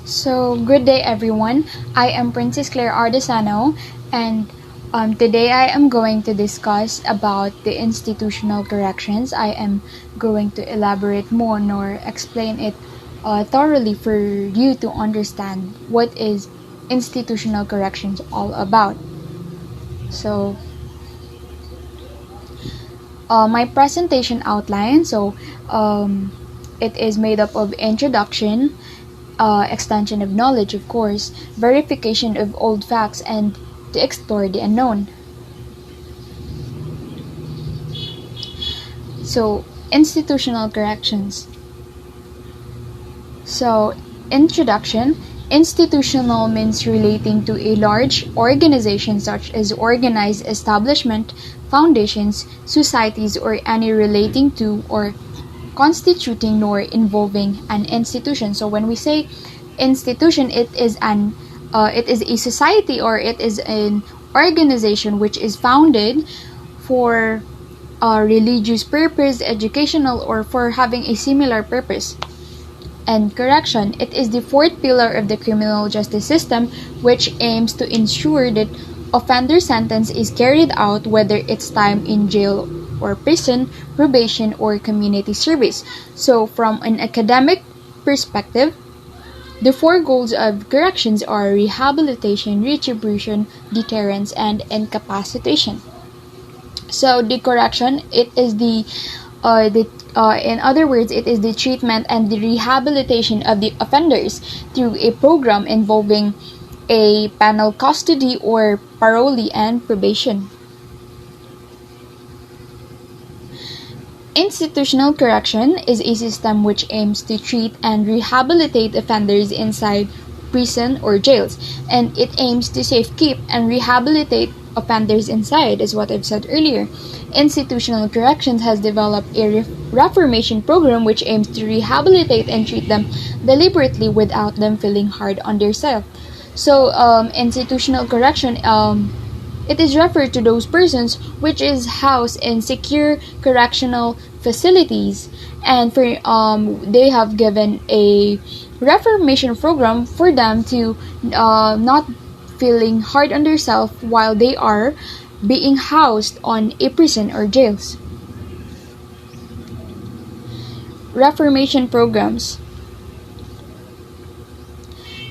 So, good day everyone. I am Princess Claire Ardesano, and today I am going to discuss about the institutional corrections. I am going to elaborate more or explain it thoroughly for you to understand what is institutional corrections all about. So, my presentation outline. It is made up of introduction, extension of knowledge, of course, verification of old facts, and to explore the unknown. So, institutional corrections. So, introduction. Institutional means relating to a large organization such as organized establishment, foundations, societies, or any relating to or constituting nor involving an institution. So when we say institution, it is a society or it is an organization which is founded for a religious purpose, educational, or for having a similar purpose. And correction, it is the fourth pillar of the criminal justice system, which aims to ensure that offender sentence is carried out whether it's time in jail or prison, probation, or community service. So from an academic perspective, the four goals of corrections are rehabilitation, retribution, deterrence, and incapacitation. So the correction, it is in other words, it is the treatment and the rehabilitation of the offenders through a program involving a penal custody or parole and probation. Institutional correction is a system which aims to treat and rehabilitate offenders inside prison or jails, and it aims to safekeep and rehabilitate offenders inside, is what I've said earlier. Institutional corrections has developed a reformation program which aims to rehabilitate and treat them deliberately without them feeling hard on themselves. So, institutional correction, it is referred to those persons which is housed in secure correctional facilities, and for they have given a reformation program for them to not feeling hard on themselves while they are being housed on a prison or jails. Reformation programs.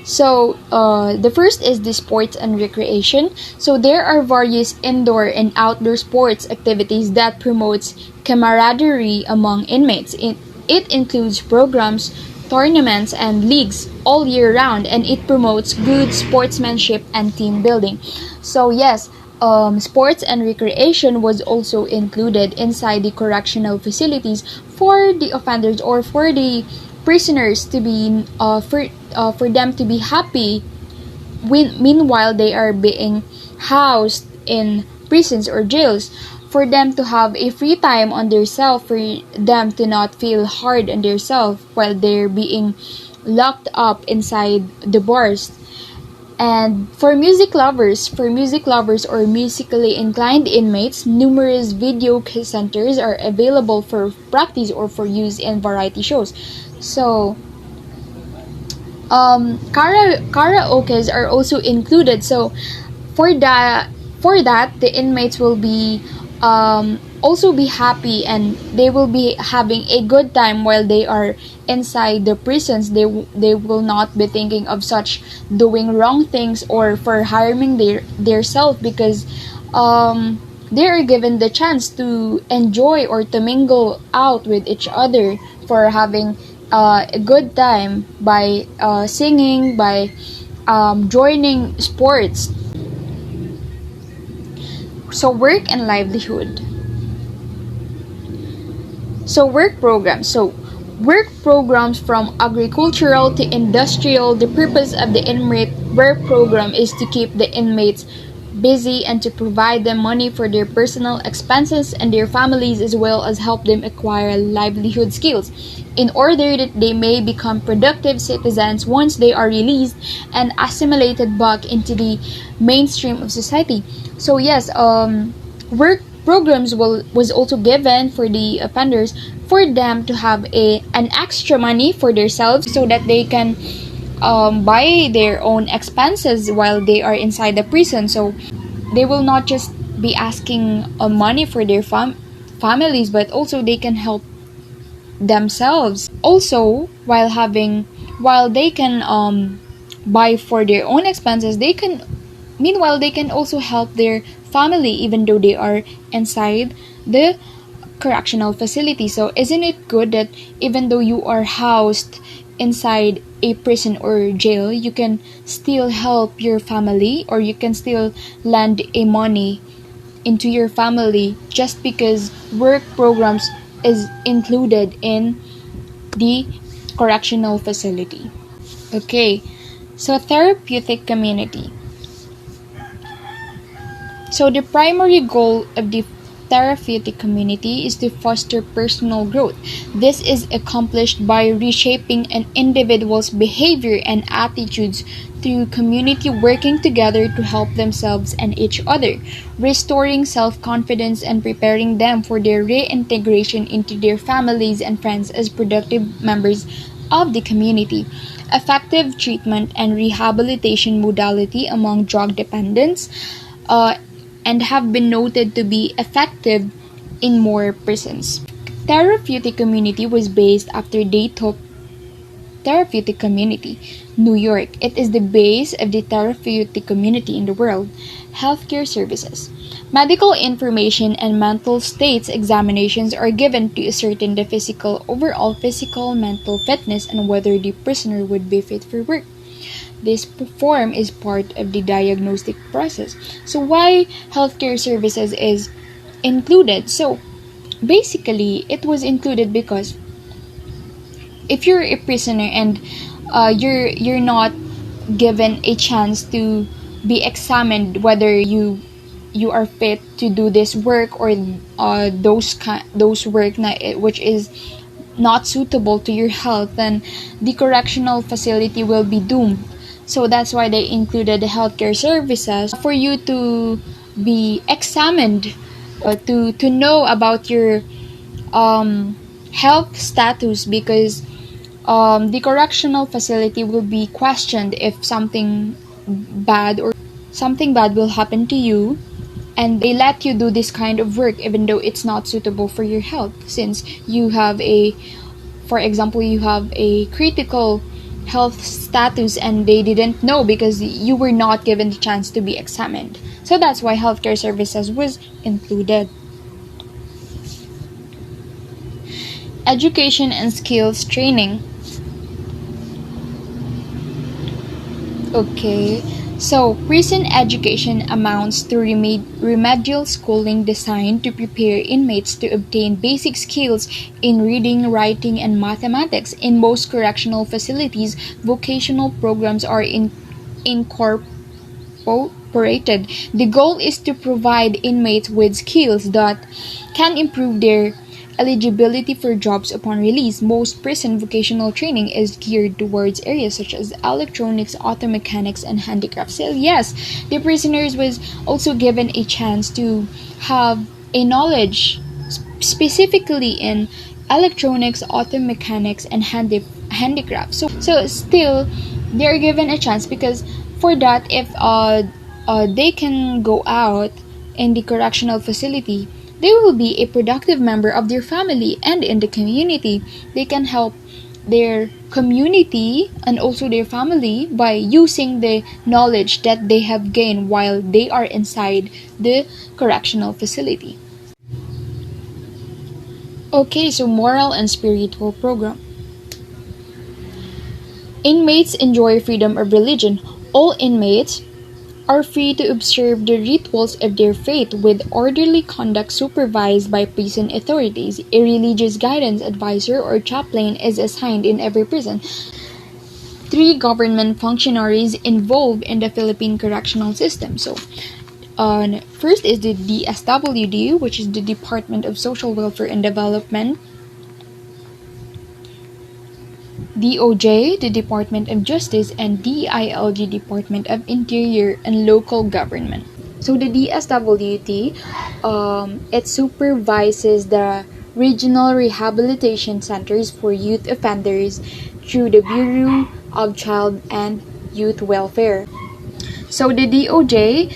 So, the first is the sports and recreation. So, there are various indoor and outdoor sports activities that promotes camaraderie among inmates. It includes programs, tournaments, and leagues all year round, and it promotes good sportsmanship and team building. So, yes, sports and recreation was also included inside the correctional facilities for the offenders or for the prisoners to be for them to be happy meanwhile they are being housed in prisons or jails, for them to have a free time on their self, for them to not feel hard on their self while they're being locked up inside the bars. And for music lovers or musically inclined inmates, numerous video centers are available for practice or for use in variety shows. So, karaokes are also included. So, for that, the inmates will be also be happy, and they will be having a good time while they are inside the prisons. They will not be thinking of such doing wrong things or for harming their self, because they are given the chance to enjoy or to mingle out with each other for having a good time by singing, by joining sports. So, work and livelihood. So, work programs. So, work programs from agricultural to industrial. The purpose of the inmate work program is to keep the inmates busy and to provide them money for their personal expenses and their families, as well as help them acquire livelihood skills in order that they may become productive citizens once they are released and assimilated back into the mainstream of society. So yes, work programs was also given for the offenders for them to have an extra money for themselves so that they can buy their own expenses while they are inside the prison. So they will not just be asking money for their families, but also they can help themselves. Also, while they can buy for their own expenses, they can also help their family even though they are inside the correctional facility. So isn't it good that even though you are housed inside a prison or jail, you can still help your family, or you can still lend a money into your family just because work programs is included in the correctional facility. Okay, so therapeutic community. So the primary goal of the therapeutic community is to foster personal growth. This is accomplished by reshaping an individual's behavior and attitudes through community working together to help themselves and each other, restoring self-confidence and preparing them for their reintegration into their families and friends as productive members of the community. Effective treatment and rehabilitation modality among drug dependents and have been noted to be effective in more prisons. Therapeutic community was based after Daytop Therapeutic Community, New York. It is the base of the therapeutic community in the world. Healthcare services. Medical information and mental states examinations are given to ascertain the overall physical, mental fitness and whether the prisoner would be fit for work. This form is part of the diagnostic process. So why healthcare services is included? So basically, it was included because if you're a prisoner and you're not given a chance to be examined whether you are fit to do this work, or those work which is not suitable to your health, then the correctional facility will be doomed. So that's why they included the healthcare services for you to be examined, to know about your health status, because the correctional facility will be questioned if something bad will happen to you, and they let you do this kind of work even though it's not suitable for your health, since you have for example, you have a critical health status and they didn't know because you were not given the chance to be examined. So that's why healthcare services was included. Education and skills training. Okay, so prison education amounts to remedial schooling designed to prepare inmates to obtain basic skills in reading, writing, and mathematics. In most correctional facilities, vocational programs are incorporated. The goal is to provide inmates with skills that can improve their eligibility for jobs upon release. Most prison vocational training is geared towards areas such as electronics, auto mechanics, and handicrafts. So yes, the prisoners was also given a chance to have a knowledge specifically in electronics, auto mechanics, and handicrafts. So still, they're given a chance because for that, if they can go out in the correctional facility, they will be a productive member of their family and in the community. They can help their community and also their family by using the knowledge that they have gained while they are inside the correctional facility. Okay, so moral and spiritual program. Inmates enjoy freedom of religion. All inmates are free to observe the rituals of their faith with orderly conduct supervised by prison authorities. A religious guidance advisor or chaplain is assigned in every prison. 3 government functionaries involved in the Philippine correctional system. So, first is the DSWD, which is the Department of Social Welfare and Development. DOJ, the Department of Justice, and DILG, Department of Interior and Local Government. So the DSWD, it supervises the regional rehabilitation centers for youth offenders, through the Bureau of Child and Youth Welfare. So the DOJ,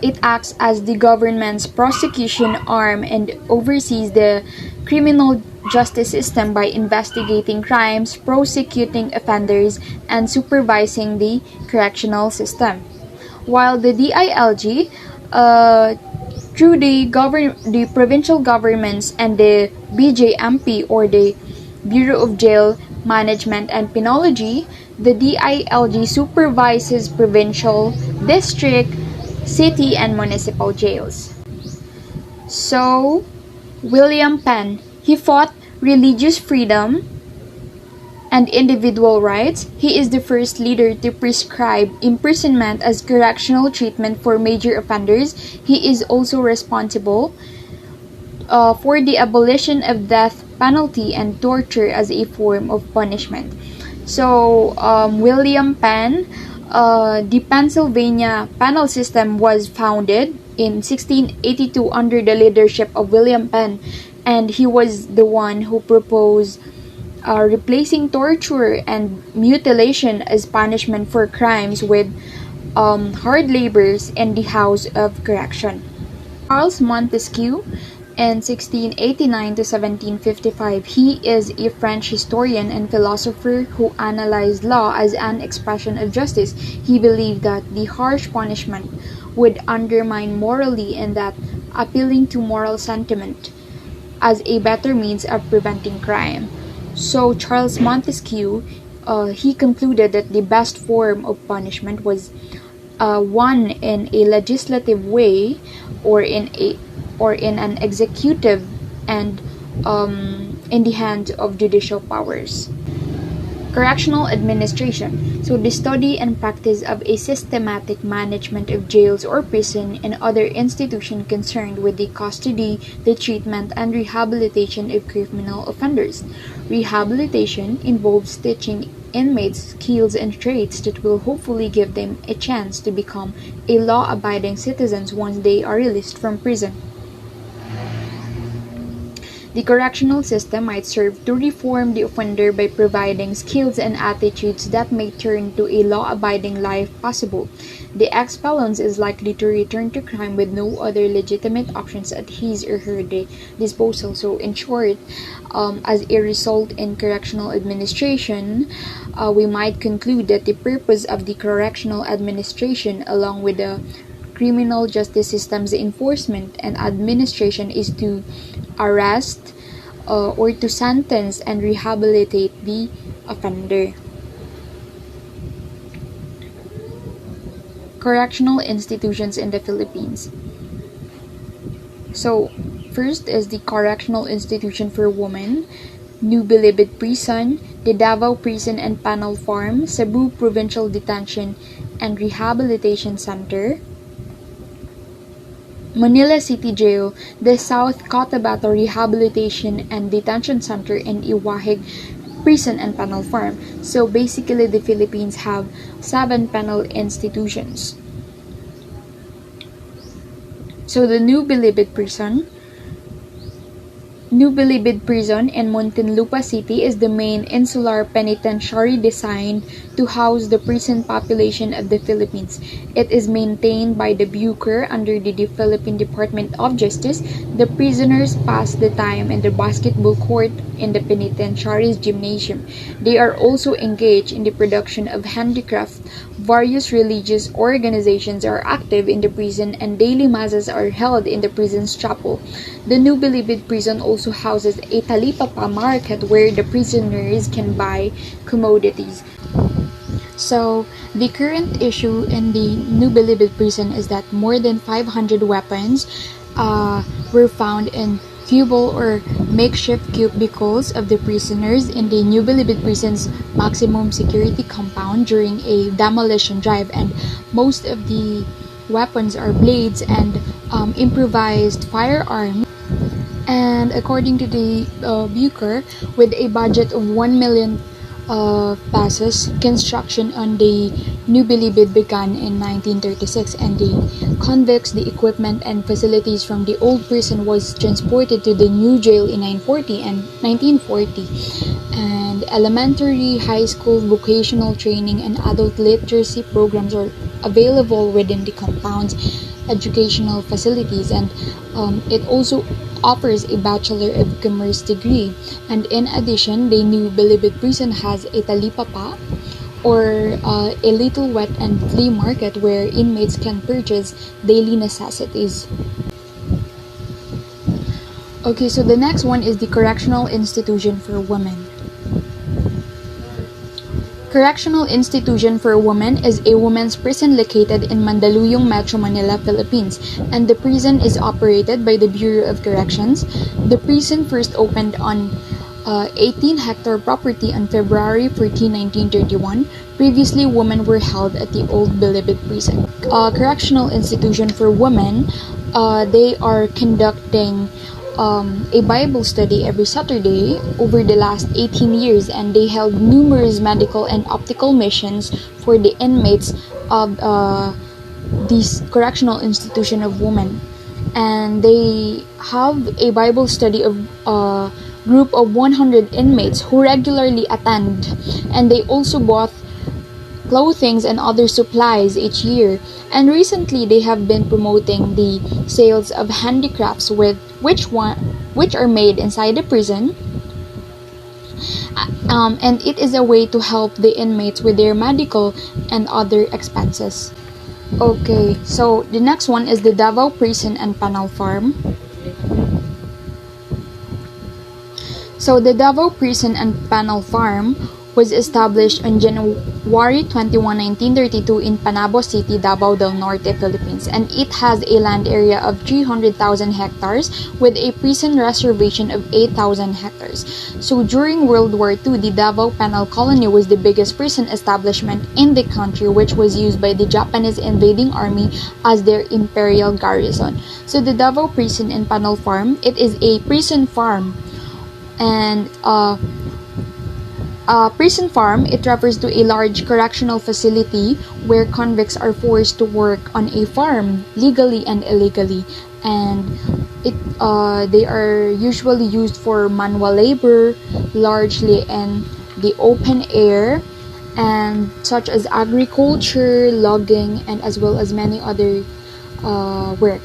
it acts as the government's prosecution arm and oversees the criminal justice system by investigating crimes, prosecuting offenders, and supervising the correctional system. While the DILG, through the provincial governments and the BJMP, or the Bureau of Jail Management and Penology, the DILG supervises provincial, district, city, and municipal jails. So, William Penn, he fought religious freedom and individual rights. He is the first leader to prescribe imprisonment as correctional treatment for major offenders. He is also responsible for the abolition of death penalty and torture as a form of punishment. So, William Penn, the Pennsylvania penal system was founded in 1682 under the leadership of William Penn, and he was the one who proposed replacing torture and mutilation as punishment for crimes with hard labors in the House of Correction. Charles Montesquieu, in 1689 to 1755, he is a French historian and philosopher who analyzed law as an expression of justice. He believed that the harsh punishment would undermine morally and that appealing to moral sentiment as a better means of preventing crime. So Charles Montesquieu, he concluded that the best form of punishment was one in a legislative way, or in an executive, and in the hands of judicial powers. Correctional administration. So the study and practice of a systematic management of jails or prison and other institutions concerned with the custody, the treatment, and rehabilitation of criminal offenders. Rehabilitation involves teaching inmates skills and traits that will hopefully give them a chance to become a law-abiding citizens once they are released from prison. The correctional system might serve to reform the offender by providing skills and attitudes that may turn to a law-abiding life possible. The expellence is likely to return to crime with no other legitimate options at his or her disposal. So, in short, as a result in correctional administration, we might conclude that the purpose of the correctional administration, along with the criminal justice system's enforcement and administration, is to arrest or to sentence and rehabilitate the offender. Correctional institutions in the Philippines. So, first is the Correctional Institution for Women, New Bilibid Prison, the Davao Prison and Penal Farm, Cebu Provincial Detention and Rehabilitation Center, Manila City Jail, the South Cotabato Rehabilitation and Detention Center, and Iwahig Prison and Penal Farm. So basically, the Philippines have 7 penal institutions. So the New Bilibid Prison in Muntinlupa City is the main insular penitentiary designed to house the prison population of the Philippines. It is maintained by the Bucor under the Philippine Department of Justice. The prisoners pass the time in the basketball court in the penitentiary's gymnasium. They are also engaged in the production of handicraft. Various religious organizations are active in the prison, and daily masses are held in the prison's chapel. The New Bilibid Prison also houses a talipapa market where the prisoners can buy commodities. So, the current issue in the New Bilibid Prison is that more than 500 weapons were found in cubicle or makeshift cubicles of the prisoners in the New Bilibid Prison's maximum security compound during a demolition drive, and most of the weapons are blades and improvised firearms. And according to the Bucor, with a budget of 1 million passes, construction on the new Bilibid began in 1936, and the convicts, the equipment, and facilities from the old prison was transported to the new jail in 1940. And elementary, high school, vocational training, and adult literacy programs are available within the compound's educational facilities, and it also offers a Bachelor of Commerce degree. And in addition, the new Bilibid prison has a talipapa, or a little wet and flea market where inmates can purchase daily necessities. Okay, so the next one is the Correctional Institution for Women. Correctional Institution for Women is a women's prison located in Mandaluyong, Metro Manila, Philippines, and the prison is operated by the Bureau of Corrections. The prison first opened on 18-hectare property on February 14, 1931. Previously, women were held at the old Bilibid prison. Correctional Institution for Women, they are conducting a Bible study every Saturday over the last 18 years, and they held numerous medical and optical missions for the inmates of this Correctional Institution of Women. And they have a Bible study of group of 100 inmates who regularly attend, and they also bought clothing and other supplies each year. And recently they have been promoting the sales of handicrafts which are made inside the prison, and it is a way to help the inmates with their medical and other expenses. Okay, so the next one is the Davao Prison and Panel Farm. So the Davao Prison and Panel Farm was established on January 21, 1932 in Panabo City, Davao del Norte, Philippines, and it has a land area of 300,000 hectares with a prison reservation of 8,000 hectares. So during World War II, the Davao Penal Colony was the biggest prison establishment in the country, which was used by the Japanese invading army as their imperial garrison. So the Davao Prison and Panel Farm, it is a prison farm, and prison farm, it refers to a large correctional facility where convicts are forced to work on a farm legally and illegally, and they are usually used for manual labor, largely in the open air, and such as agriculture, logging, and as well as many other work.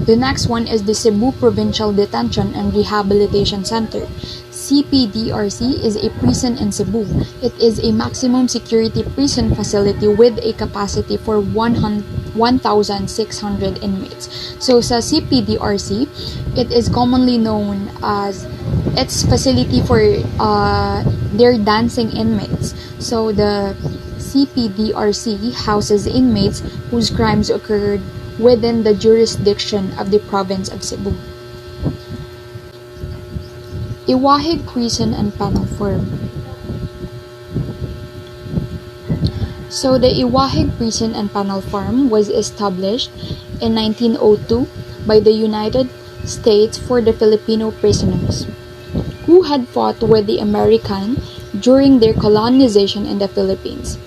The next one is the Cebu Provincial Detention and Rehabilitation Center. CPDRC is a prison in Cebu. It is a maximum security prison facility with a capacity for 1,600 inmates. So sa CPDRC, it is commonly known as its facility for their dancing inmates. So the CPDRC houses inmates whose crimes occurred within the jurisdiction of the province of Cebu. Iwahig Prison and Panel Farm. So the Iwahig Prison and Panel Farm was established in 1902 by the United States for the Filipino prisoners who had fought with the American during their colonization in the Philippines.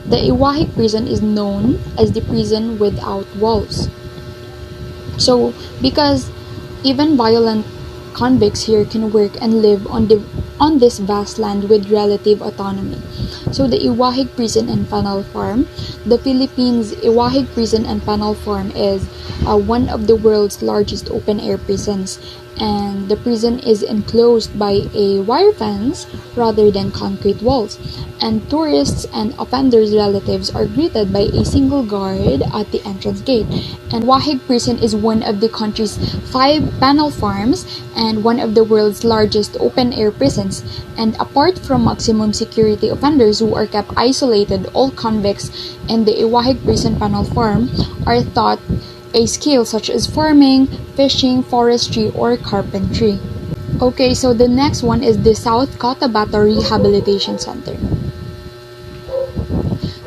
The Iwahig prison is known as the prison without walls. So because even violent convicts here can work and live on this vast land with relative autonomy. So the Iwahig Prison and Panel Farm, the Philippines Iwahig Prison and Panel Farm is one of the world's largest open-air prisons, and the prison is enclosed by a wire fence rather than concrete walls, and tourists and offenders' relatives are greeted by a single guard at the entrance gate. And Iwahig Prison is one of the country's 5 panel farms and one of the world's largest open-air prisons. And apart from maximum security offenders who are kept isolated, all convicts in the Iwahig Prison Panel Farm are taught a skill such as farming, fishing, forestry, or carpentry. Okay, so the next one is the South Cotabato Rehabilitation Center.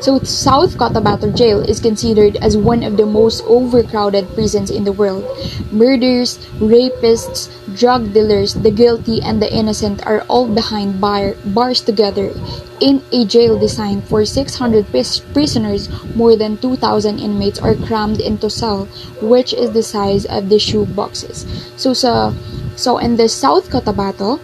So South Cotabato Jail is considered as one of the most overcrowded prisons in the world. Murders, rapists, drug dealers, the guilty, and the innocent are all behind bars together. In a jail designed for 600 prisoners, more than 2,000 inmates are crammed into cell, which is the size of the shoe boxes. So in the South Cotabato,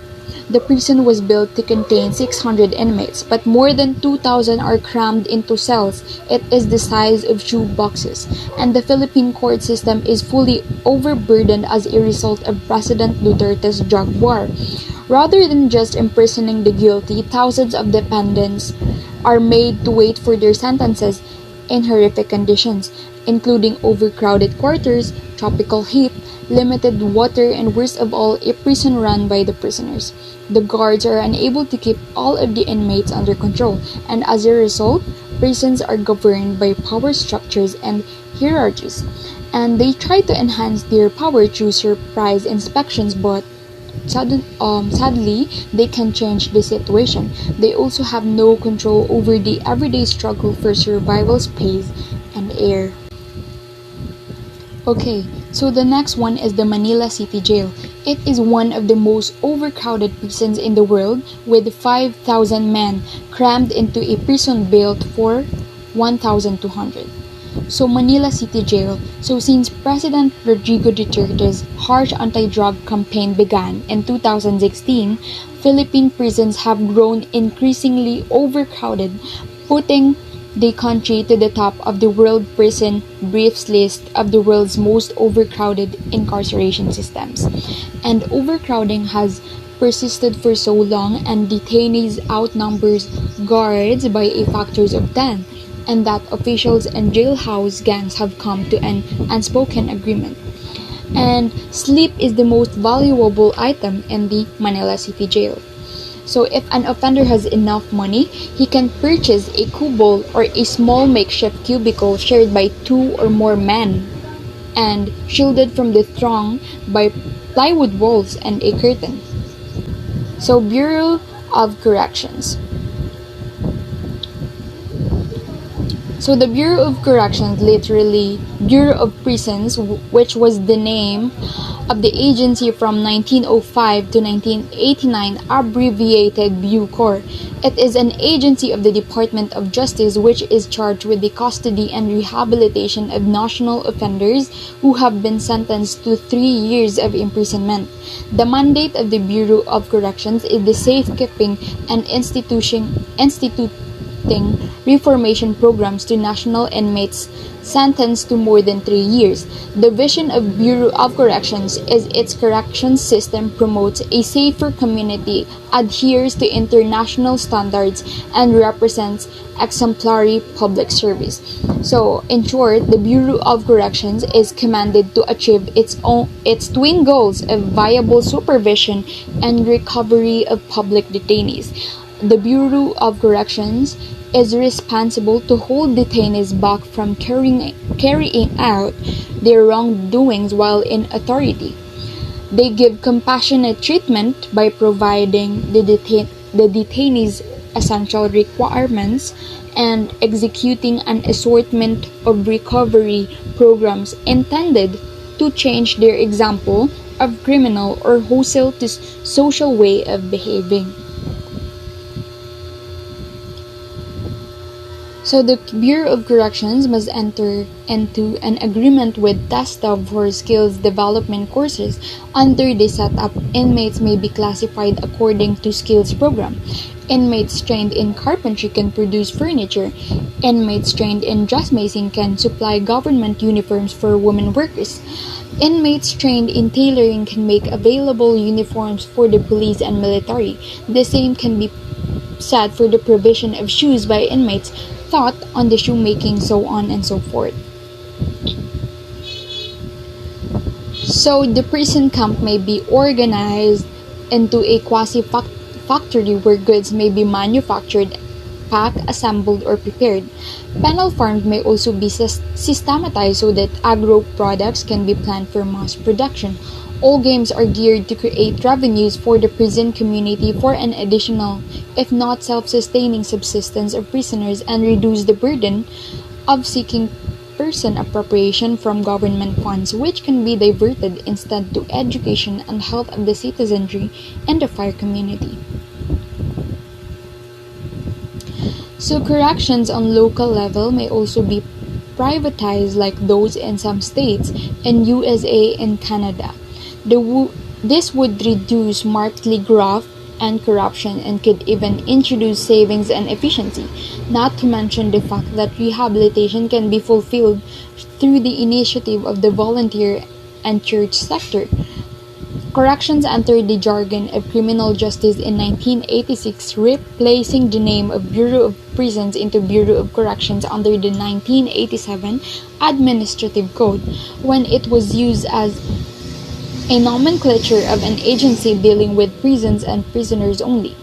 the prison was built to contain 600 inmates, but more than 2,000 are crammed into cells. It is the size of shoe boxes, and the Philippine court system is fully overburdened as a result of President Duterte's drug war. Rather than just imprisoning the guilty, thousands of dependents are made to wait for their sentences in horrific conditions, including overcrowded quarters, tropical heat, limited water, and worst of all, a prison run by the prisoners. The guards are unable to keep all of the inmates under control, and as a result, prisons are governed by power structures and hierarchies. And they try to enhance their power through surprise inspections, but sadly, they can change the situation. They also have no control over the everyday struggle for survival, space, and air. Okay, so the next one is the Manila City Jail. It is one of the most overcrowded prisons in the world, with 5,000 men crammed into a prison built for 1,200. So Manila City Jail. So since President Rodrigo Duterte's harsh anti-drug campaign began in 2016, Philippine prisons have grown increasingly overcrowded, putting the country to the top of the World Prison Briefs list of the world's most overcrowded incarceration systems. And overcrowding has persisted for so long, and detainees outnumbers guards by a factors of 10, and that officials and jailhouse gangs have come to an unspoken agreement. And sleep is the most valuable item in the Manila City Jail. So if an offender has enough money, he can purchase a kubo or a small makeshift cubicle shared by 2 or more men and shielded from the throng by plywood walls and a curtain. So Bureau of Corrections. So the Bureau of Corrections, literally Bureau of Prisons, which was the name of the agency from 1905 to 1989, abbreviated BUCOR. It is an agency of the Department of Justice which is charged with the custody and rehabilitation of national offenders who have been sentenced to 3 years of imprisonment. The mandate of the Bureau of Corrections is the safekeeping and instituting reformation programs to national inmates sentenced to more than 3 years. The vision of Bureau of Corrections is its corrections system promotes a safer community, adheres to international standards, and represents exemplary public service. So, in short, the Bureau of Corrections is commanded to achieve its twin goals of viable supervision and recovery of public detainees. The Bureau of Corrections is responsible to hold detainees back from carrying out their wrongdoings while in authority. They give compassionate treatment by providing the detainees essential requirements and executing an assortment of recovery programs intended to change their example of criminal or hostile to social way of behaving. So the Bureau of Corrections must enter into an agreement with TESDA for skills development courses. Under the setup, inmates may be classified according to skills program. Inmates trained in carpentry can produce furniture. Inmates trained in dressmaking can supply government uniforms for women workers. Inmates trained in tailoring can make available uniforms for the police and military. The same can be said for the provision of shoes by inmates taught on the shoemaking, so on and so forth. So the prison camp may be organized into a quasi-factory where goods may be manufactured, packed, assembled, or prepared. Penal farms may also be systematized so that agro products can be planned for mass production. All games are geared to create revenues for the prison community for an additional, if not self-sustaining subsistence of prisoners and reduce the burden of seeking person appropriation from government funds which can be diverted instead to education and health of the citizenry and the fire community. So corrections on local level may also be privatized like those in some states in USA and Canada. This would reduce markedly graft and corruption and could even introduce savings and efficiency, not to mention the fact that rehabilitation can be fulfilled through the initiative of the volunteer and church sector. Corrections entered the jargon of criminal justice in 1986, replacing the name of Bureau of Prisons into Bureau of Corrections under the 1987 Administrative Code, when it was used as a nomenclature of an agency dealing with prisons and prisoners only.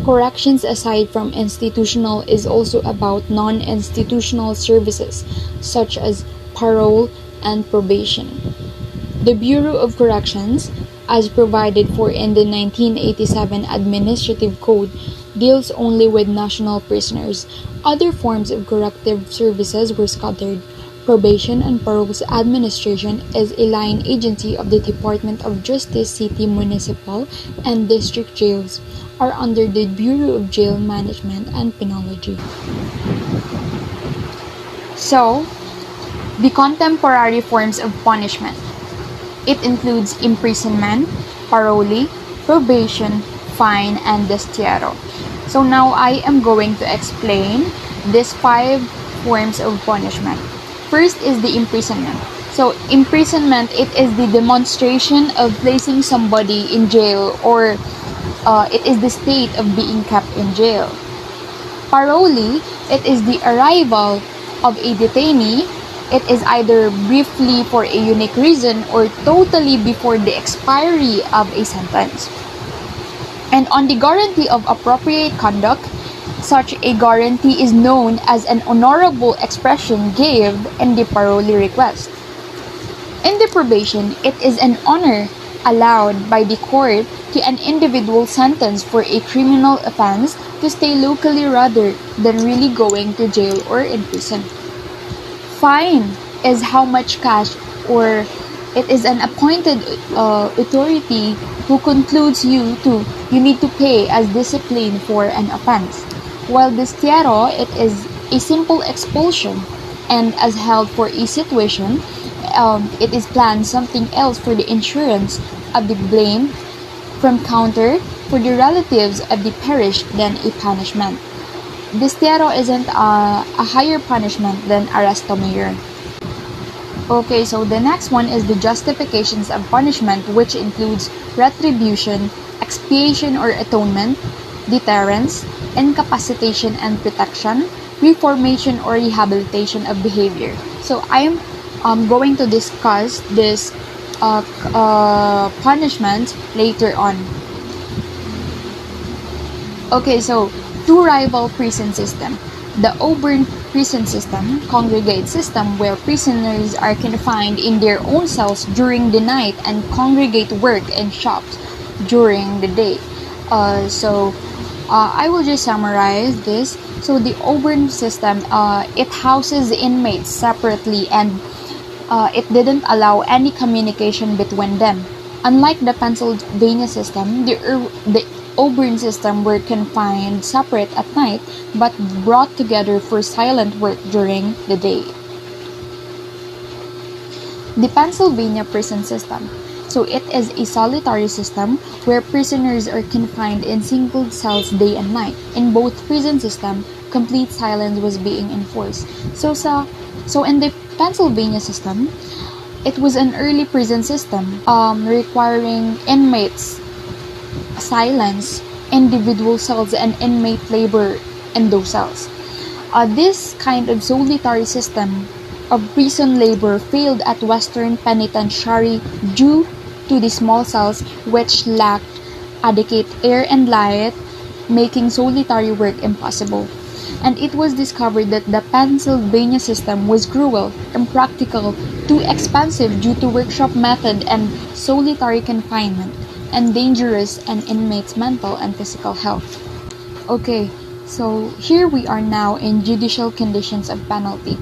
Corrections, aside from institutional, is also about non-institutional services, such as parole and probation. The Bureau of Corrections, as provided for in the 1987 Administrative Code, deals only with national prisoners. Other forms of corrective services were scattered. Probation and Paroles Administration is a line agency of the Department of Justice. City, municipal, and district jails are under the Bureau of Jail Management and Penology. So, the contemporary forms of punishment. It includes imprisonment, parole, probation, fine, and destierro. So now I am going to explain these 5 forms of punishment. First is the imprisonment. So imprisonment, it is the demonstration of placing somebody in jail, or it is the state of being kept in jail. Parole, it is the arrival of a detainee. It is either briefly for a unique reason or totally before the expiry of a sentence. And on the guarantee of appropriate conduct, such a guarantee is known as an honorable expression given in the parole request. In the probation, it is an honor allowed by the court to an individual sentenced for a criminal offense to stay locally rather than really going to jail or in prison. Fine is how much cash, or it is an appointed authority who concludes you need to pay as discipline for an offense. While destierro, it is a simple expulsion, and as held for a situation, it is planned something else for the insurance of the blame from counter for the relatives of the perished than a punishment. Destierro isn't a higher punishment than arresto mayor. Okay, so the next one is the justifications of punishment, which includes retribution, expiation or atonement, deterrence, incapacitation and protection, reformation or rehabilitation of behavior. So I'm going to discuss this punishment later on. Okay, so 2 rival prison system. The Auburn prison system, congregate system, where prisoners are confined in their own cells during the night and congregate work and shops during the day. I will just summarize this. So the Auburn system, it houses inmates separately, and it didn't allow any communication between them. Unlike the Pennsylvania system, the Auburn system were confined separate at night but brought together for silent work during the day. The Pennsylvania prison system. So it is a solitary system where prisoners are confined in single cells day and night. In both prison systems, complete silence was being enforced. So in the Pennsylvania system, it was an early prison system requiring inmates silence, individual cells, and inmate labor in those cells. This kind of solitary system of prison labor failed at Western Penitentiary due to the small cells which lacked adequate air and light, making solitary work impossible. And it was discovered that the Pennsylvania system was cruel, impractical, too expensive due to workshop method and solitary confinement, and dangerous an inmate's mental and physical health. Okay, so here we are now in judicial conditions of penalty.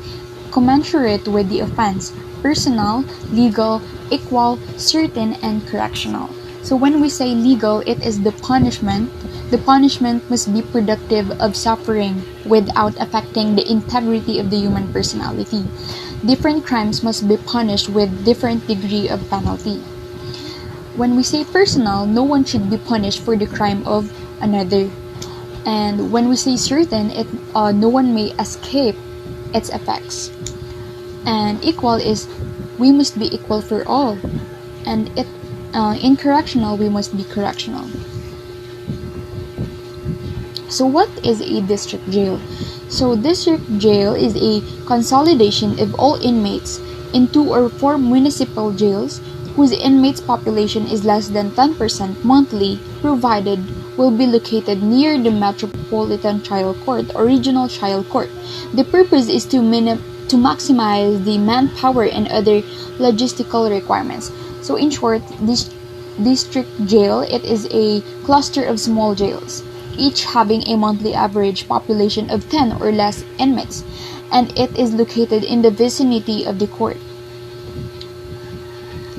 commensurate with the offense: personal, legal, equal, certain, and correctional. So when we say legal, it is the punishment. The punishment must be productive of suffering without affecting the integrity of the human personality. Different crimes must be punished with different degree of penalty. When we say personal, no one should be punished for the crime of another. And when we say certain, no one may escape its effects. And equal is we must be equal for all. And in correctional, we must be correctional. So what is a district jail? So district jail is a consolidation of all inmates in 2 or 4 municipal jails whose inmates population is less than 10% monthly, provided will be located near the Metropolitan Trial Court or Regional Trial Court. The purpose is to maximize the manpower and other logistical requirements. So in short, this district jail, it is a cluster of small jails, each having a monthly average population of 10 or less inmates, and it is located in the vicinity of the court.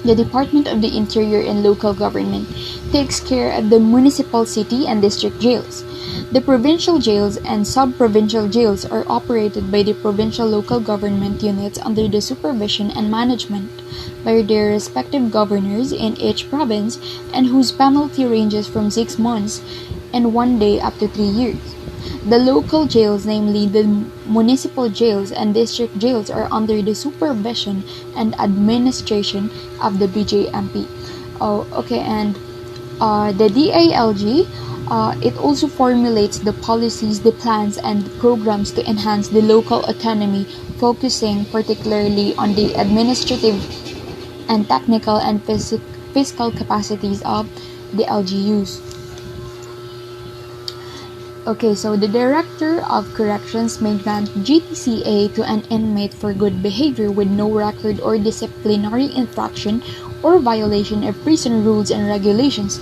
The Department of the Interior and Local Government takes care of the municipal, city, and district jails. The provincial jails and sub-provincial jails are operated by the provincial local government units under the supervision and management by their respective governors in each province, and whose penalty ranges from 6 months and 1 day up to 3 years. The local jails, namely the municipal jails and district jails, are under the supervision and administration of the BJMP. The DILG, it also formulates the policies, the plans, and programs to enhance the local autonomy, focusing particularly on the administrative and technical and fiscal capacities of the LGUs. So the Director of Corrections may grant GTCA to an inmate for good behavior with no record or disciplinary infraction or violation of prison rules and regulations.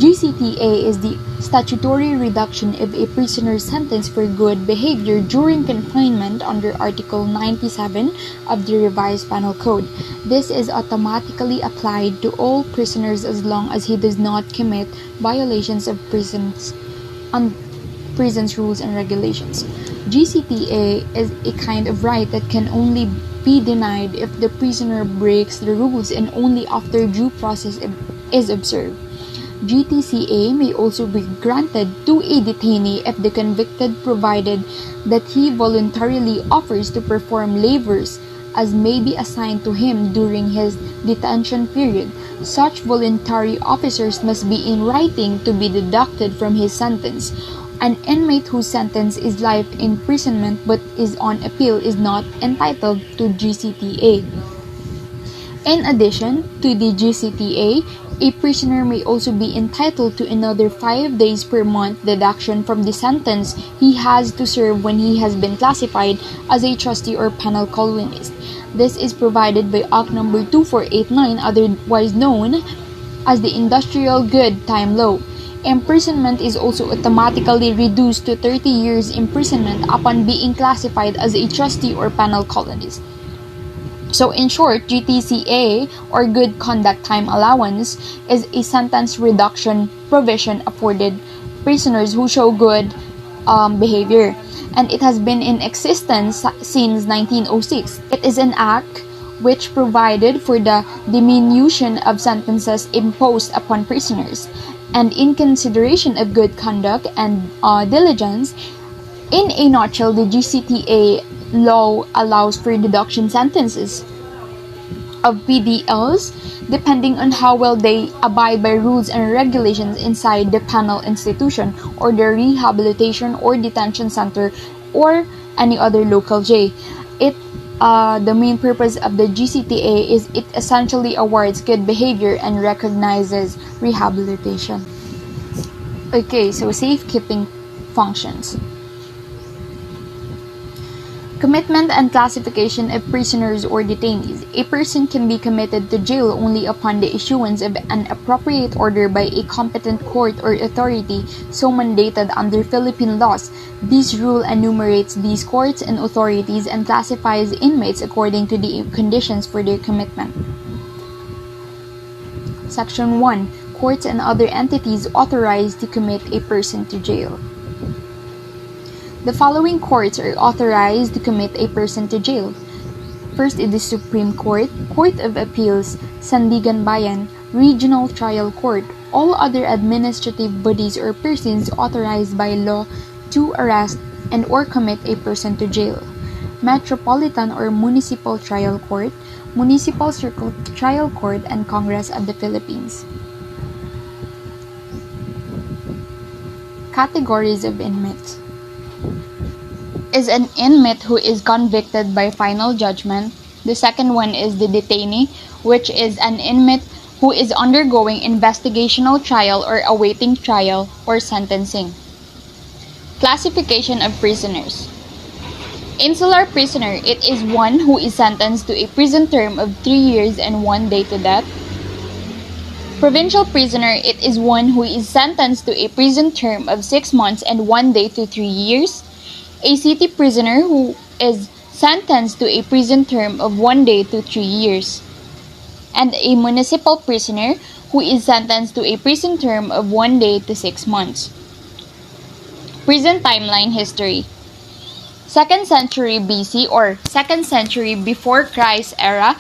GCTA is the statutory reduction of a prisoner's sentence for good behavior during confinement under Article 97 of the Revised Penal Code. This is automatically applied to all prisoners as long as he does not commit violations of prison's rules and regulations. GCTA is a kind of right that can only be denied if the prisoner breaks the rules and only after due process is observed. GTCA may also be granted to a detainee if the convicted provided that he voluntarily offers to perform labors as may be assigned to him during his detention period. Such voluntary officers must be in writing to be deducted from his sentence. An inmate whose sentence is life imprisonment but is on appeal is not entitled to GCTA. In addition to the GCTA, a prisoner may also be entitled to another 5 days per month deduction from the sentence he has to serve when he has been classified as a trustee or penal colonist. This is provided by Act No. 2489, otherwise known as the Industrial Good Time Law. Imprisonment is also automatically reduced to 30 years imprisonment upon being classified as a trustee or penal colonist. So in short, GTCA or Good Conduct Time Allowance is a sentence reduction provision afforded prisoners who show good behavior, and it has been in existence since 1906. It is an act which provided for the diminution of sentences imposed upon prisoners, and in consideration of good conduct and diligence. In a nutshell, the GCTA law allows for deduction sentences of PDLs depending on how well they abide by rules and regulations inside the penal institution or the rehabilitation or detention center or any other local jail. The main purpose of the GCTA is it essentially awards good behavior and recognizes rehabilitation. So safekeeping functions. Commitment and classification of prisoners or detainees. A person can be committed to jail only upon the issuance of an appropriate order by a competent court or authority so mandated under Philippine laws. This rule enumerates these courts and authorities and classifies inmates according to the conditions for their commitment. Section 1. Courts and other entities authorized to commit a person to jail. The following courts are authorized to commit a person to jail. First is the Supreme Court, Court of Appeals, Sandigan Bayan, Regional Trial Court, all other administrative bodies or persons authorized by law to arrest and or commit a person to jail. Metropolitan or Municipal Trial Court, Municipal Circuit Trial Court, and Congress of the Philippines. Categories of inmates. Is an inmate who is convicted by final judgment. The second one is the detainee, which is an inmate who is undergoing investigational trial or awaiting trial or sentencing. Classification of prisoners. Insular prisoner, it is one who is sentenced to a prison term of 3 years and 1 day to death. Provincial prisoner, it is one who is sentenced to a prison term of 6 months and 1 day to 3 years. A city prisoner who is sentenced to a prison term of 1 day to 3 years. And a municipal prisoner who is sentenced to a prison term of 1 day to 6 months. Prison timeline history. 2nd century BC or 2nd century before Christ era,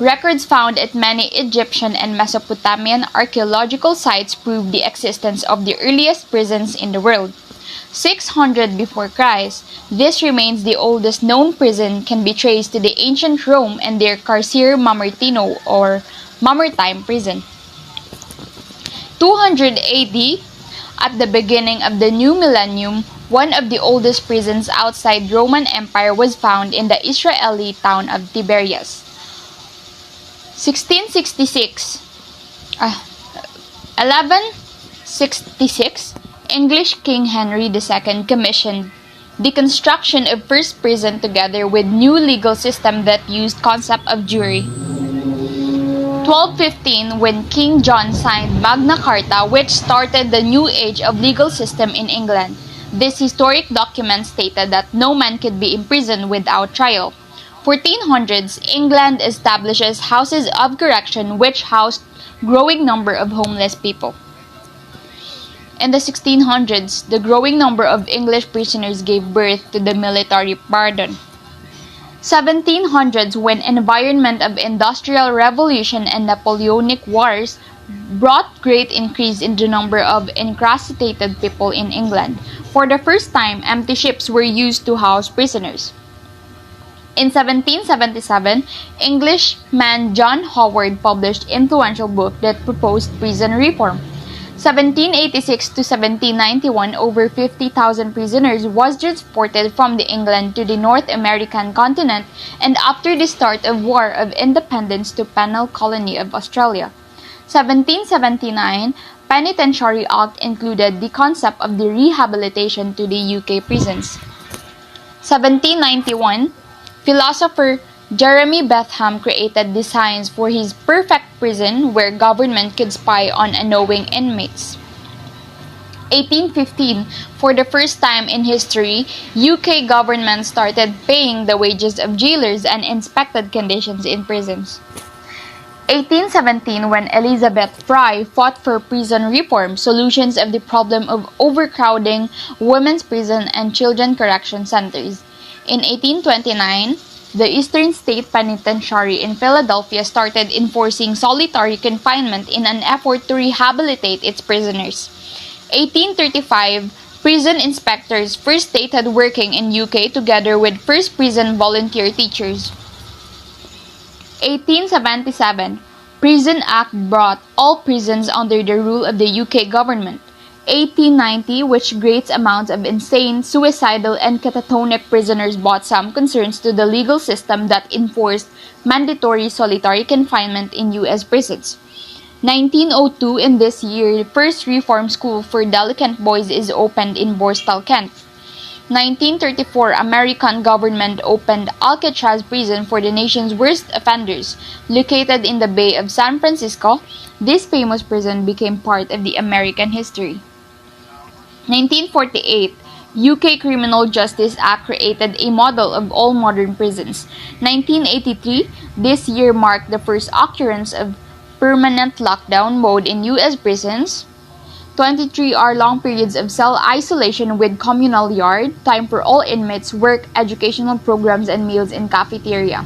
records found at many Egyptian and Mesopotamian archaeological sites prove the existence of the earliest prisons in the world. 600 before Christ, this remains the oldest known prison can be traced to the ancient Rome and their Carcere Mamertino or Mamertine prison. 200 AD, at the beginning of the new millennium, one of the oldest prisons outside Roman Empire was found in the Israeli town of Tiberias. 1166, English King Henry II commissioned the construction of first prison together with new legal system that used concept of jury. 1215, when King John signed Magna Carta, which started the new age of legal system in England. This historic document stated that no man could be imprisoned without trial. 1400s, England establishes houses of correction which housed growing number of homeless people. In the 1600s, the growing number of English prisoners gave birth to the military pardon. 1700s, when environment of Industrial Revolution and Napoleonic Wars brought great increase in the number of incarcerated people in England. For the first time, empty ships were used to house prisoners. In 1777, Englishman John Howard published influential book that proposed prison reform. 1786 to 1791, over 50,000 prisoners was transported from the England to the North American continent and after the start of War of Independence to Penal Colony of Australia. 1779, Penitentiary Act included the concept of the rehabilitation to the UK prisons. 1791, philosopher Jeremy Bentham created designs for his perfect prison where government could spy on unknowing inmates. 1815, for the first time in history, UK government started paying the wages of jailers and inspected conditions in prisons. 1817, when Elizabeth Fry fought for prison reform, solutions of the problem of overcrowding, women's prison and children correction centers. In 1829, the Eastern State Penitentiary in Philadelphia started enforcing solitary confinement in an effort to rehabilitate its prisoners. 1835, prison inspectors first started working in UK together with first prison volunteer teachers. 1877, Prison Act brought all prisons under the rule of the UK government. 1890, which great amounts of insane, suicidal, and catatonic prisoners brought some concerns to the legal system that enforced mandatory solitary confinement in U.S. prisons. 1902, in this year, the first reform school for delinquent boys is opened in Borstal, Kent. 1934, American government opened Alcatraz prison for the nation's worst offenders. Located in the Bay of San Francisco, this famous prison became part of the American history. 1948, UK Criminal Justice Act created a model of all modern prisons. 1983, this year marked the first occurrence of permanent lockdown mode in US prisons. 23-hour-long periods of cell isolation with communal yard, time for all inmates, work, educational programs, and meals in cafeteria.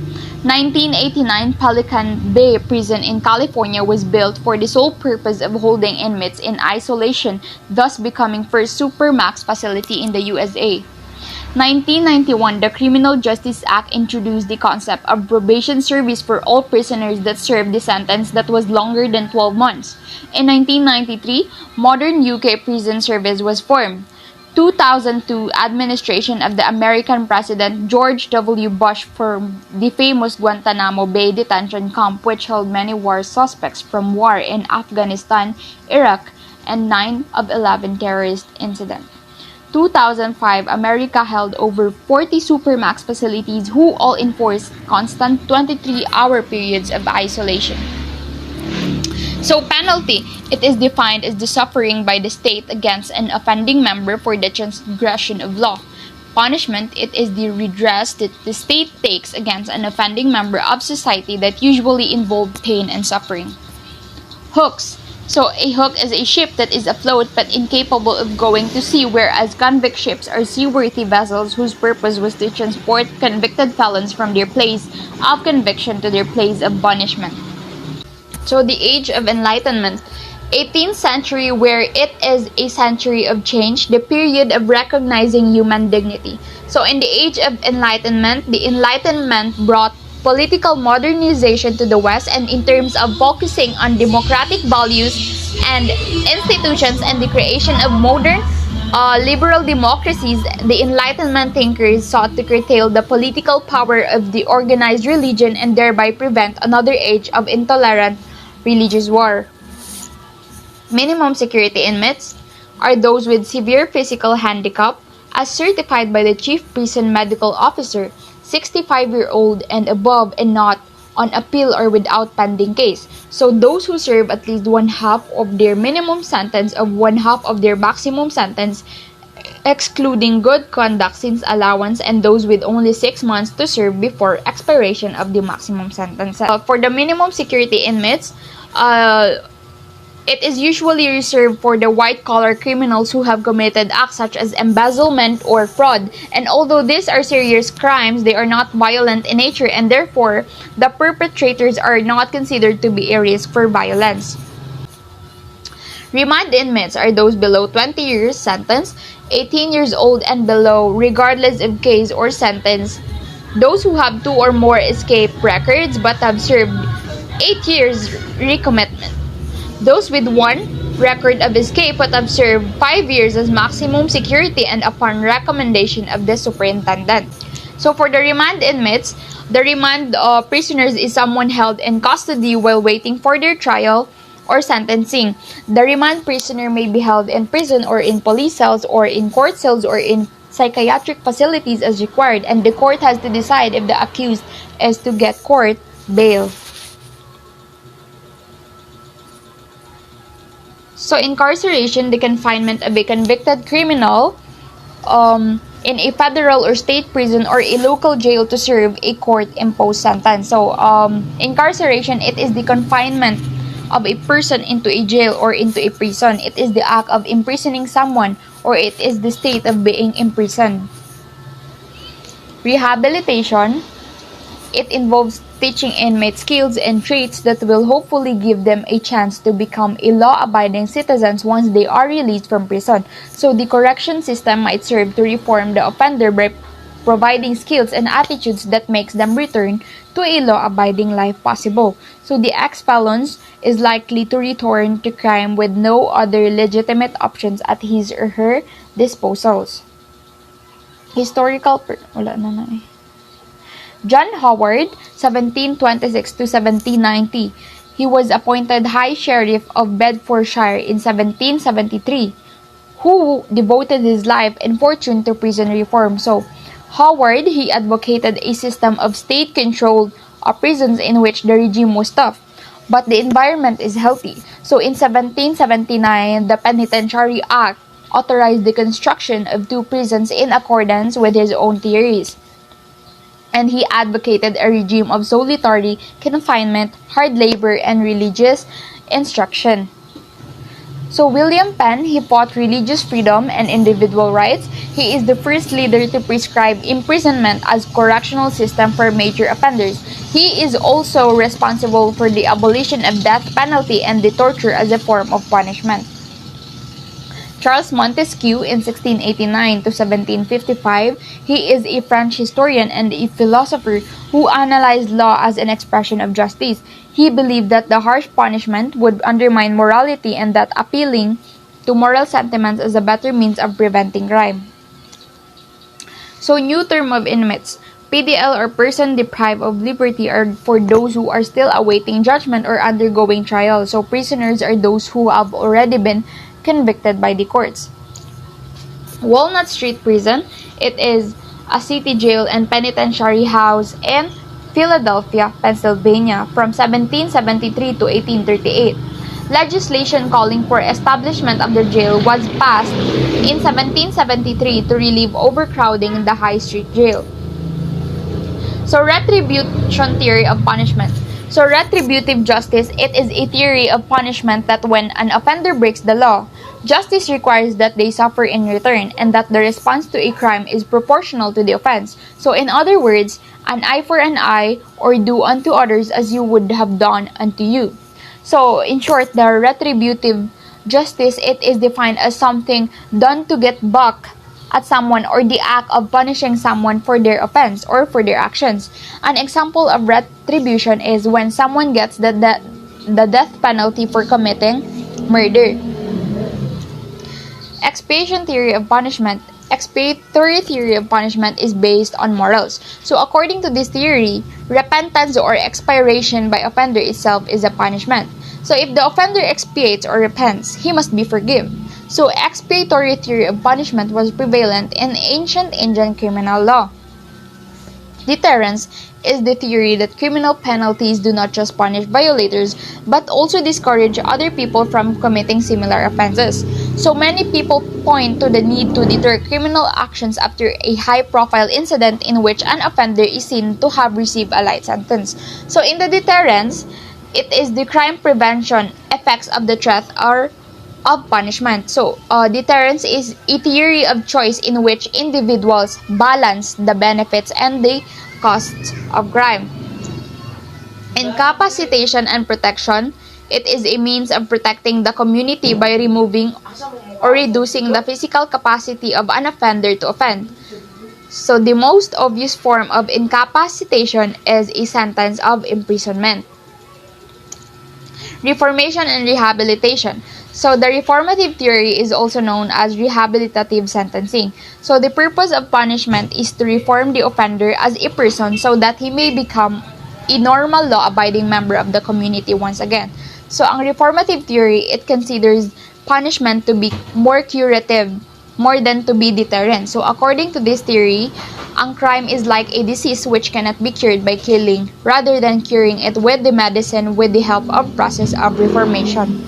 1989, Pelican Bay Prison in California was built for the sole purpose of holding inmates in isolation, thus becoming first supermax facility in the USA. 1991, the Criminal Justice Act introduced the concept of probation service for all prisoners that served the sentence that was longer than 12 months. In 1993, modern UK prison service was formed. 2002, administration of the American President George W. Bush formed the famous Guantanamo Bay detention camp, which held many war suspects from war in Afghanistan, Iraq, and 9 of 11 terrorist incidents. 2005, America held over 40 supermax facilities who all enforced constant 23-hour periods of isolation. So penalty, it is defined as the suffering by the state against an offending member for the transgression of law. Punishment, it is the redress that the state takes against an offending member of society that usually involve pain and suffering. Hooks. So a hook is a ship that is afloat but incapable of going to sea, whereas convict ships are seaworthy vessels whose purpose was to transport convicted felons from their place of conviction to their place of punishment. So the Age of Enlightenment, 18th century, where it is a century of change, the period of recognizing human dignity. So in the Age of Enlightenment, the Enlightenment brought political modernization to the West, and in terms of focusing on democratic values and institutions and the creation of modern liberal democracies, the Enlightenment thinkers sought to curtail the political power of the organized religion and thereby prevent another age of intolerant religious war. Minimum security inmates are those with severe physical handicap, as certified by the Chief Prison Medical Officer, 65-year-old and above, and not on appeal or without pending case. So those who serve at least one-half of their minimum sentence of one-half of their maximum sentence, excluding good conduct since allowance, and those with only 6 months to serve before expiration of the maximum sentence. For the minimum security inmates, it is usually reserved for the white-collar criminals who have committed acts such as embezzlement or fraud. And although these are serious crimes, they are not violent in nature, and therefore, the perpetrators are not considered to be a risk for violence. Remand inmates are those below 20 years sentence, 18 years old and below, regardless of case or sentence. Those who have 2 or more escape records but have served 8 years recommitment. Those with 1 record of escape but have served 5 years as maximum security and upon recommendation of the superintendent. So for the remand inmates, the remand prisoners is someone held in custody while waiting for their trial or sentencing. The remand prisoner may be held in prison or in police cells or in court cells or in psychiatric facilities as required, and the court has to decide if the accused is to get court bail. So incarceration, the confinement of a convicted criminal in a federal or state prison or a local jail to serve a court-imposed sentence. So incarceration, it is the confinement of a person into a jail or into a prison. It is the act of imprisoning someone, or it is the state of being imprisoned. Rehabilitation, it involves teaching inmates skills and traits that will hopefully give them a chance to become a law-abiding citizens once they are released from prison. So the correction system might serve to reform the offender by providing skills and attitudes that makes them return to a law-abiding life possible. So the ex-felon is likely to return to crime with no other legitimate options at his or her disposals. John Howard, 1726 to 1790. He was appointed High Sheriff of Bedfordshire in 1773. who devoted his life and fortune to prison reform. So, Howard, he advocated a system of state-controlled prisons in which the regime was tough, but the environment is healthy. So, in 1779, the Penitentiary Act authorized the construction of 2 prisons in accordance with his own theories. And he advocated a regime of solitary confinement, hard labor, and religious instruction. So William Penn, he fought religious freedom and individual rights. He is the first leader to prescribe imprisonment as correctional system for major offenders. He is also responsible for the abolition of death penalty and the torture as a form of punishment. Charles Montesquieu in 1689 to 1755, he is a French historian and a philosopher who analyzed law as an expression of justice. He believed that the harsh punishment would undermine morality and that appealing to moral sentiments is a better means of preventing crime. So, new term of inmates. PDL or person deprived of liberty are for those who are still awaiting judgment or undergoing trial. So, prisoners are those who have already been convicted by the courts. Walnut Street Prison, it is a city jail and penitentiary house in Philadelphia, Pennsylvania from 1773 to 1838. Legislation calling for establishment of the jail was passed in 1773 to relieve overcrowding in the High Street Jail. So, retribution theory of punishment. So, retributive justice, it is a theory of punishment that when an offender breaks the law, justice requires that they suffer in return and that the response to a crime is proportional to the offense. So, in other words, an eye for an eye or do unto others as you would have done unto you. So, in short, the retributive justice, it is defined as something done to get back at someone or the act of punishing someone for their offense or for their actions. An example of retribution is when someone gets the death penalty for committing murder. Expiation theory of punishment. Expiatory theory of punishment is based on morals. So according to this theory, repentance or expiation by offender itself is a punishment. So if the offender expiates or repents, he must be forgiven. So, expiatory theory of punishment was prevalent in ancient Indian criminal law. Deterrence is the theory that criminal penalties do not just punish violators, but also discourage other people from committing similar offenses. So, many people point to the need to deter criminal actions after a high-profile incident in which an offender is seen to have received a light sentence. So, in the deterrence, it is the crime prevention effects of the threat or of punishment. So, deterrence is a theory of choice in which individuals balance the benefits and the costs of crime. Incapacitation and protection, it is a means of protecting the community by removing or reducing the physical capacity of an offender to offend. So, the most obvious form of incapacitation is a sentence of imprisonment. Reformation and rehabilitation. So, the reformative theory is also known as rehabilitative sentencing. So, the purpose of punishment is to reform the offender as a person so that he may become a normal law-abiding member of the community once again. So, ang reformative theory, it considers punishment to be more curative more than to be deterrent. So, according to this theory, ang crime is like a disease which cannot be cured by killing rather than curing it with the medicine with the help of process of reformation.